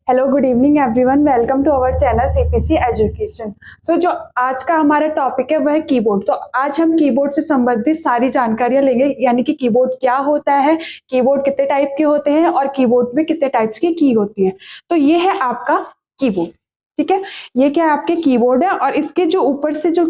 Hello good evening everyone, welcome to our channel CPC education. So जो आज का हमारा टॉपिक है वह है कीबोर्ड। तो आज हम कीबोर्ड से संबंधित सारी जानकारियां लेंगे, यानी कि कीबोर्ड क्या होता है, कीबोर्ड कितने टाइप के होते हैं और कीबोर्ड में कितने टाइप्स की की होती है। तो ये है आपका कीबोर्ड, ठीक है। ये क्या है, आपके कीबोर्ड है और इसके जो ऊपर से जो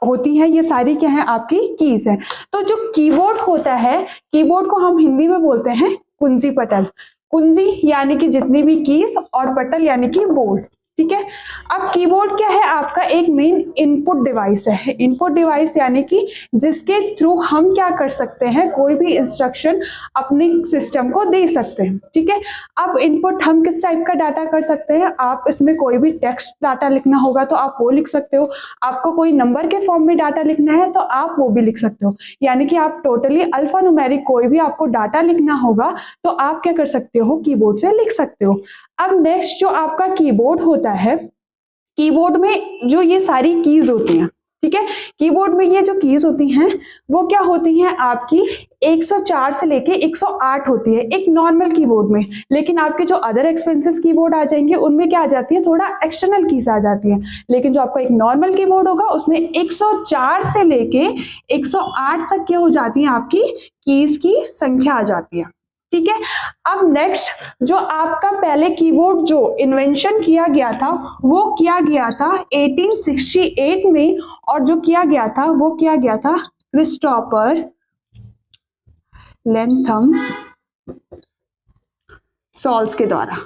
होती है ये सारी क्या है, आपकी कीज है। तो जो कीबोर्ड होता है, कीबोर्ड को हम हिंदी में बोलते हैं कुंजी पटल। कुंजी यानी कि जितनी भी कीज और पटल यानी कि बोर्ड, ठीक है। अब कीबोर्ड क्या है, आपका एक मेन इनपुट डिवाइस है। इनपुट डिवाइस यानी कि जिसके थ्रू हम क्या कर सकते हैं, कोई भी इंस्ट्रक्शन अपने सिस्टम को दे सकते हैं, ठीक है। अब इनपुट हम किस टाइप का डाटा कर सकते हैं, आप इसमें कोई भी टेक्स्ट डाटा लिखना होगा तो आप वो लिख सकते हो, आपको कोई नंबर के फॉर्म में डाटा लिखना है तो आप वो भी लिख सकते हो, यानी कि आप टोटली अल्फा न्यूमेरिक कोई भी आपको डाटा लिखना होगा तो आप क्या कर सकते हो, कीबोर्ड से लिख सकते हो। अब नेक्स्ट जो आपका कीबोर्ड होता है, कीबोर्ड में जो ये सारी कीज होती हैं, ठीक है। कीबोर्ड में ये जो कीज होती हैं वो क्या होती हैं, आपकी 104 से लेके 108 होती है एक नॉर्मल कीबोर्ड में। लेकिन आपके जो अदर एक्सपेंसिव कीबोर्ड आ जाएंगे उनमें क्या आ जाती है, थोड़ा एक्सटर्नल कीज आ जाती है। लेकिन जो आपका एक नॉर्मल कीबोर्ड होगा उसमें 104 से लेके 108 तक क्या हो जाती है, आपकी कीज की संख्या आ जाती है, ठीक है। अब नेक्स्ट जो आपका पहले कीबोर्ड जो इन्वेंशन किया गया था वो किया गया था 1868 में, और जो किया गया था वो किया गया था क्रिस्टोफर लेंथम सॉल्स के द्वारा।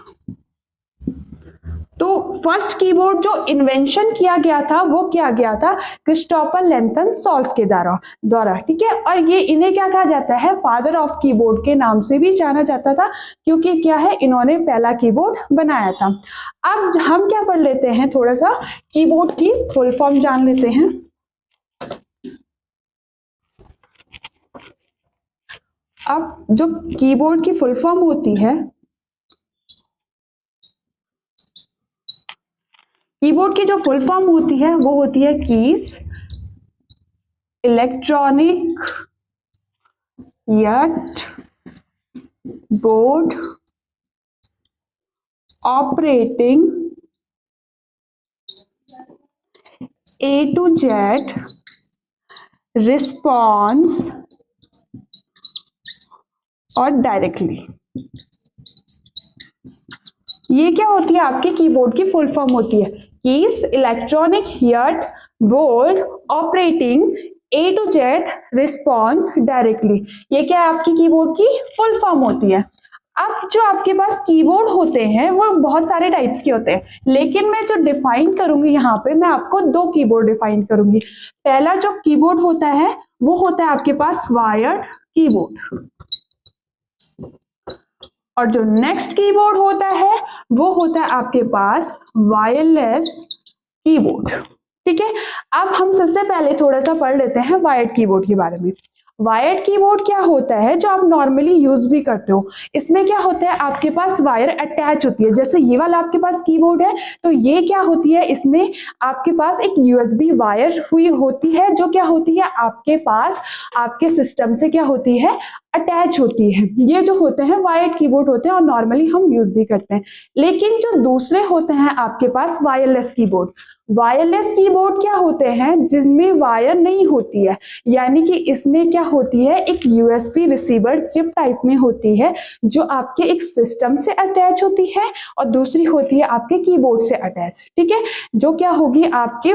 तो फर्स्ट कीबोर्ड जो इन्वेंशन किया गया था वो किया गया था क्रिस्टोफर लेंथम सॉल्स के द्वारा, ठीक है। और ये इन्हें क्या कहा जाता है, फादर ऑफ कीबोर्ड के नाम से भी जाना जाता था, क्योंकि क्या है, इन्होंने पहला कीबोर्ड बनाया था। अब हम क्या पढ़ लेते हैं, थोड़ा सा कीबोर्ड की फुल फॉर्म जान लेते हैं। अब जो कीबोर्ड की फुल फॉर्म होती है, कीबोर्ड की जो फुल फॉर्म होती है वो होती है keys electronic yet board operating A to Z response और डायरेक्टली। ये क्या होती है, आपके कीबोर्ड की फुल फॉर्म होती है keys electronic yet board operating A to Z response directly. ये क्या है, आपकी कीबोर्ड की फुल फॉर्म होती है। अब जो आपके पास कीबोर्ड होते हैं वो बहुत सारे टाइप्स के होते हैं, लेकिन मैं जो डिफाइन करूंगी यहाँ पे, मैं आपको दो कीबोर्ड डिफाइन करूंगी। पहला जो कीबोर्ड होता है वो होता है आपके पास वायर्ड कीबोर्ड, और जो नेक्स्ट कीबोर्ड होता है वो होता है आपके पास वायरलेस कीबोर्ड, ठीक है। अब हम सबसे पहले थोड़ा सा पढ़ लेते हैं वायर्ड कीबोर्ड के बारे में। वायर्ड कीबोर्ड क्या होता है, जो आप नॉर्मली यूज भी करते हो। इसमें क्या होता है, आपके पास वायर अटैच होती है। जैसे ये वाला आपके पास कीबोर्ड है तो ये क्या होती है, इसमें आपके पास एक यूएसबी वायर हुई होती है, जो क्या होती है, आपके पास आपके सिस्टम से क्या होती है, अटैच होती है। ये जो होते हैं वायर्ड कीबोर्ड होते हैं और नॉर्मली हम यूज भी करते हैं। लेकिन जो दूसरे होते हैं आपके पास वायरलेस कीबोर्ड, वायरलेस कीबोर्ड क्या होते हैं, जिसमें वायर नहीं होती है, यानी कि इसमें क्या होती है, एक यूएसबी रिसीवर चिप टाइप में होती है, जो आपके एक सिस्टम से अटैच होती है और दूसरी होती है आपके कीबोर्ड से अटैच, ठीक है। जो क्या होगी, आपके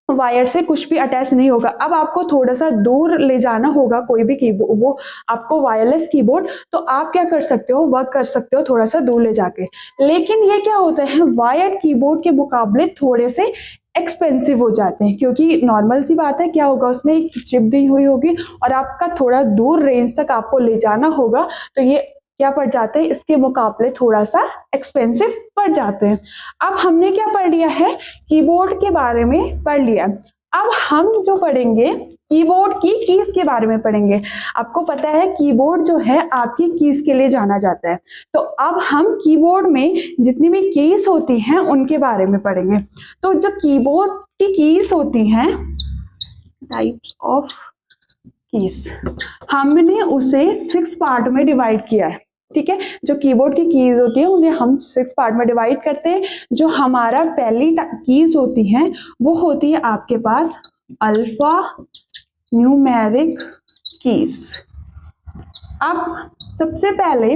वायर से कुछ भी अटैच नहीं होगा। अब आपको थोड़ा सा दूर ले जाना होगा कोई भी कीबोर्ड, वो आपको वायरलेस कीबोर्ड, तो आप क्या कर सकते हो, वर्क कर सकते हो थोड़ा सा दूर ले जाके। लेकिन ये क्या होता है, वायर्ड कीबोर्ड के मुकाबले थोड़े से एक्सपेंसिव हो जाते हैं, क्योंकि नॉर्मल सी बात है, क्या होगा, उसमें एक चिप दी हुई होगी और आपका थोड़ा दूर रेंज तक आपको ले जाना होगा, तो ये क्या पड़ जाते हैं, इसके मुकाबले थोड़ा सा एक्सपेंसिव पड़ जाते हैं। अब हमने क्या पढ़ लिया है, कीबोर्ड के बारे में पढ़ लिया। अब हम जो पढ़ेंगे कीबोर्ड की कीज के बारे में पढ़ेंगे। आपको पता है कीबोर्ड जो है आपकी कीज के लिए जाना जाता है, तो अब हम कीबोर्ड में जितनी भी कीज होती हैं उनके बारे में पढ़ेंगे। तो जो कीबोर्ड की कीज होती हैं, टाइप्स ऑफ कीज, हमने उसे 6 पार्ट में डिवाइड किया है, ठीक है, जो कीबोर्ड की कीज होती है उन्हें हम 6 पार्ट में डिवाइड करते हैं। जो हमारा पहली कीज होती हैं वो होती है आपके पास अल्फा न्यूमेरिक कीज। अब सबसे पहले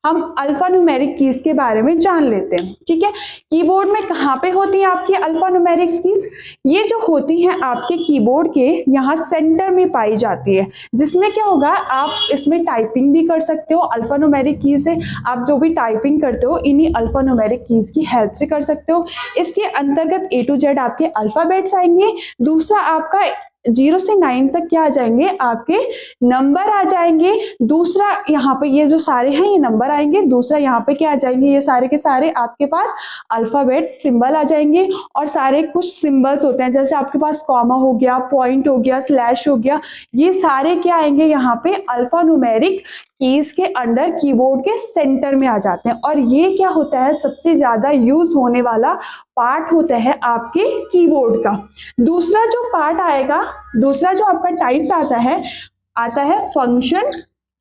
हम अल्फा न्यूमेरिक कीज के बारे में जान लेते हैं। ठीक है, कीबोर्ड में कहाँ पे होती है आपकी अल्फा न्यूमेरिक कीज? ये जो होती हैं आपके कीबोर्ड के यहाँ सेंटर में पाई जाती है, जिसमें क्या होगा, आप इसमें टाइपिंग भी कर सकते हो अल्फा न्यूमेरिक कीज से। आप जो भी टाइपिंग करते हो इन्हीं अल्फा न्यूमेरिक कीज की हेल्प से कर सकते हो। इसके अंतर्गत A to Z आपके अल्फाबेट्स आएंगे। दूसरा आपका 0 से 9 तक क्या आ जाएंगे, आपके नंबर आ जाएंगे। दूसरा यहाँ पे ये जो सारे हैं ये नंबर आएंगे। दूसरा यहाँ पे क्या आ जाएंगे, ये सारे के सारे आपके पास अल्फाबेट सिंबल आ जाएंगे। और सारे कुछ सिंबल्स होते हैं, जैसे आपके पास कॉमा हो गया, पॉइंट हो गया, स्लैश हो गया, ये सारे क्या आएंगे यहाँ पे अल्फा न्यूमेरिक कीज के अंडर कीबोर्ड के सेंटर में आ जाते हैं। और ये क्या होता है, सबसे ज्यादा यूज होने वाला पार्ट होता है आपके कीबोर्ड का। दूसरा जो पार्ट आएगा, दूसरा जो आपका टाइप्स आता है फंक्शन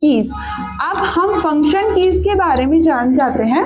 कीज। अब हम फंक्शन कीज के बारे में जान जाते हैं।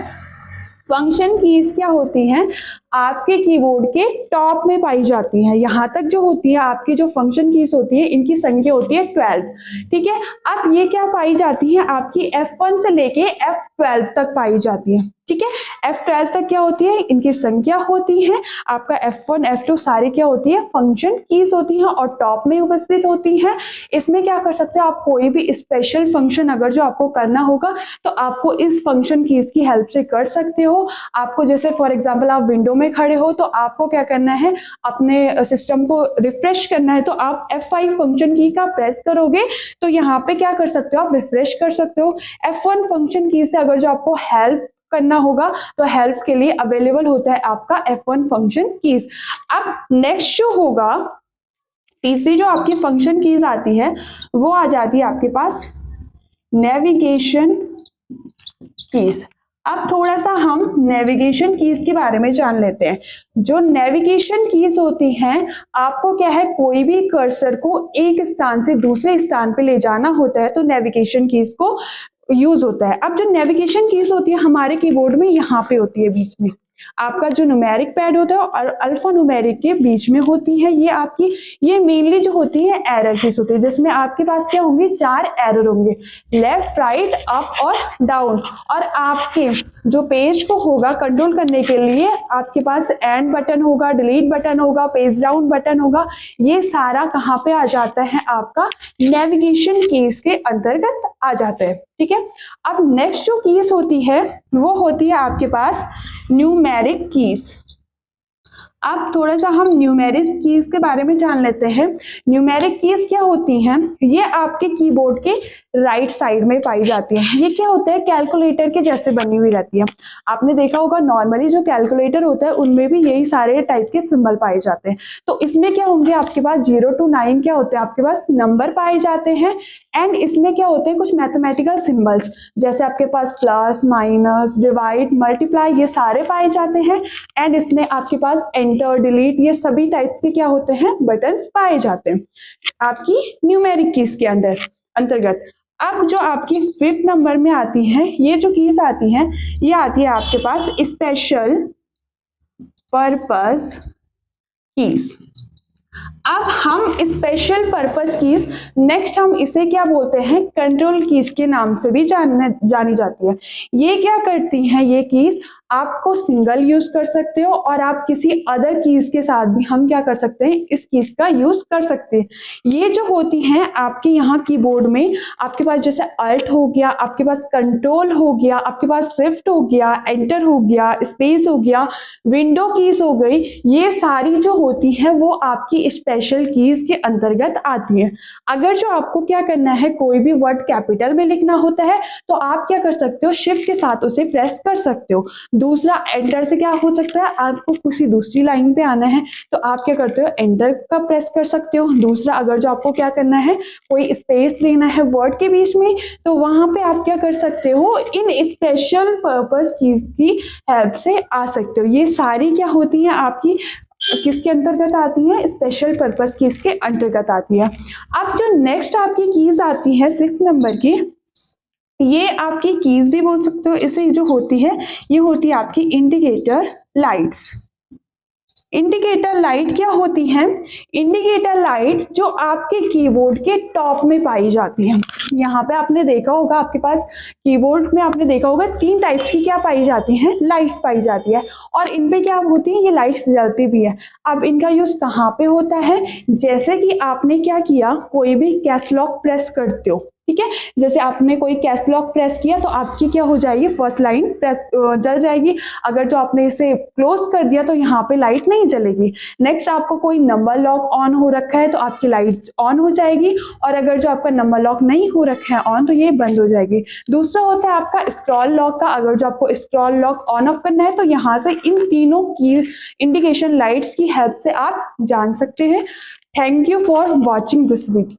फंक्शन कीज क्या होती हैं, आपके कीबोर्ड के टॉप में पाई जाती है। यहाँ तक जो होती है आपकी जो फंक्शन कीज होती है इनकी संख्या होती है 12। ठीक है, अब ये क्या पाई जाती है, आपकी F1 से लेके F12 तक पाई जाती है। ठीक है, F12 तक क्या होती है, इनकी संख्या होती है। आपका F1 F2 सारी क्या होती है, फंक्शन कीज होती हैं और टॉप में उपस्थित होती हैं। इसमें क्या कर सकते हो आप, कोई भी स्पेशल फंक्शन अगर जो आपको करना होगा तो आपको इस फंक्शन कीज की हेल्प से कर सकते हो। आपको जैसे फॉर एग्जाम्पल आप विंडो में खड़े हो तो आपको क्या करना है, अपने सिस्टम को रिफ्रेश करना है, तो आप F5 फंक्शन की का प्रेस करोगे तो यहाँ पे क्या कर सकते हो, आप रिफ्रेश कर सकते हो। F1 फंक्शन की से अगर जो आपको हेल्प करना होगा तो हेल्प के लिए अवेलेबल होता है आपका F1 फंक्शन कीज। अब नेक्स्ट जो होगा, तीसरी जो आपकी फंक्शन कीज आती है वो आ जाती है आपके पास नेविगेशन कीज। अब थोड़ा सा हम नेविगेशन कीज के बारे में जान लेते हैं। जो नेविगेशन कीज होती हैं, आपको क्या है, कोई भी कर्सर को एक स्थान से दूसरे स्थान पे ले जाना होता है तो नेविगेशन कीज को यूज होता है। अब जो नेविगेशन कीज होती है हमारे कीबोर्ड में यहाँ पे होती है बीच में, आपका जो न्यूमेरिक पैड होता है और अल्फा न्यूमेरिक के बीच में होती है ये आपकी। ये मेनली जो होती है एरर कीज होती है, जिसमें आपके पास क्या होंगे, 4 एरर होंगे, लेफ्ट, राइट, अप और डाउन। और आपके जो पेज को होगा कंट्रोल करने के लिए आपके पास एंड बटन होगा, डिलीट बटन होगा, पेज डाउन बटन होगा। ये सारा कहाँ पे आ जाता है, आपका नेविगेशन कीज के अंतर्गत आ जाता है। ठीक है, अब नेक्स्ट जो कीज होती है वो होती है आपके पास न्यूमेरिक कीज। अब थोड़ा सा हम न्यूमेरिक कीज के बारे में जान लेते हैं। न्यूमेरिक कीज क्या होती हैं, ये आपके कीबोर्ड के राइट साइड में पाई जाती है। ये क्या होता है, कैलकुलेटर के जैसे बनी हुई रहती है। आपने देखा होगा नॉर्मली जो कैलकुलेटर होता है उनमें भी यही सारे टाइप के सिंबल पाए जाते हैं। तो इसमें क्या होंगे, आपके पास 0 to 9 क्या होते हैं, आपके पास नंबर पाए जाते हैं। एंड इसमें क्या होते हैं, कुछ मैथमेटिकल सिंबल्स, जैसे आपके पास प्लस, माइनस, डिवाइड, मल्टीप्लाई, ये सारे पाए जाते हैं। एंड इसमें आपके पास एंटर, डिलीट, ये सभी टाइप्स के क्या होते हैं, बटन्स पाए जाते हैं आपकी न्यूमेरिक कीज के अंतर्गत। अब जो आपकी 5th नंबर में आती है, ये जो कीज आती हैं ये आती है आपके पास स्पेशल पर्पस कीज। अब हम स्पेशल पर्पस कीज, नेक्स्ट हम इसे क्या बोलते हैं, कंट्रोल कीज के नाम से भी जानी जाती है। ये क्या करती हैं, ये कीज आपको सिंगल यूज कर सकते हो और आप किसी अदर कीज के साथ भी हम क्या कर सकते हैं, इस कीज का यूज कर सकते हैं। ये जो होती हैं आपके यहाँ कीबोर्ड में, आपके पास जैसे अल्ट हो गया, आपके पास कंट्रोल हो गया, आपके पास शिफ्ट हो गया, एंटर हो गया, स्पेस हो गया, विंडो कीज हो गई, ये सारी जो होती हैं वो आपकी स्पेशल कीज के अंतर्गत आती है। अगर जो आपको क्या करना है, कोई भी वर्ड कैपिटल में लिखना होता है तो आप क्या कर सकते हो, शिफ्ट के साथ उसे प्रेस कर सकते हो। दूसरा एंटर से क्या हो सकता है, आपको किसी दूसरी लाइन पे आना है तो आप क्या करते हो, एंटर का प्रेस कर सकते हो। दूसरा अगर जो आपको क्या करना है, कोई स्पेस लेना है वर्ड के बीच में, तो वहां पे आप क्या कर सकते हो, इन स्पेशल पर्पस कीज की हेल्प से आ सकते हो। ये सारी क्या होती हैं आपकी किसके अंतर्गत आती है, स्पेशल पर्पस कीज के अंतर्गत आती है। अब जो नेक्स्ट आपकी कीज आती है 6 नंबर की, ये आपकी कीज भी बोल सकते हो। इसे जो होती है ये होती है आपकी इंडिकेटर लाइट्स। इंडिकेटर लाइट क्या होती है? इंडिकेटर लाइट्स जो आपके कीबोर्ड के टॉप में पाई जाती है। यहाँ पे आपने देखा होगा, आपके पास कीबोर्ड में आपने देखा होगा 3 टाइप्स की क्या पाई जाती हैं, लाइट्स पाई जाती है। और इन पे क्या होती है, ये लाइट्स जलती भी है। अब इनका यूज कहाँ पे होता है? जैसे कि आपने क्या किया, कोई भी कैच लॉक प्रेस करते हो, ठीक है, जैसे आपने कोई कैच लॉक प्रेस किया तो आपकी क्या हो जाएगी, फर्स्ट लाइन जल जाएगी। अगर जो आपने इसे क्लोज कर दिया तो यहाँ पे लाइट नहीं जलेगी। नेक्स्ट आपको कोई नंबर लॉक ऑन हो रखा है तो आपकी लाइट ऑन हो जाएगी, और अगर जो आपका नंबर लॉक नहीं हो रखा है ऑन तो ये बंद हो जाएगी। दूसरा होता है आपका स्क्रॉल लॉक का। अगर जो आपको स्क्रॉल लॉक ऑन ऑफ करना है तो यहाँ से इन तीनों की इंडिकेशन लाइट्स की हेल्प से आप जान सकते हैं। Thank you for watching this video.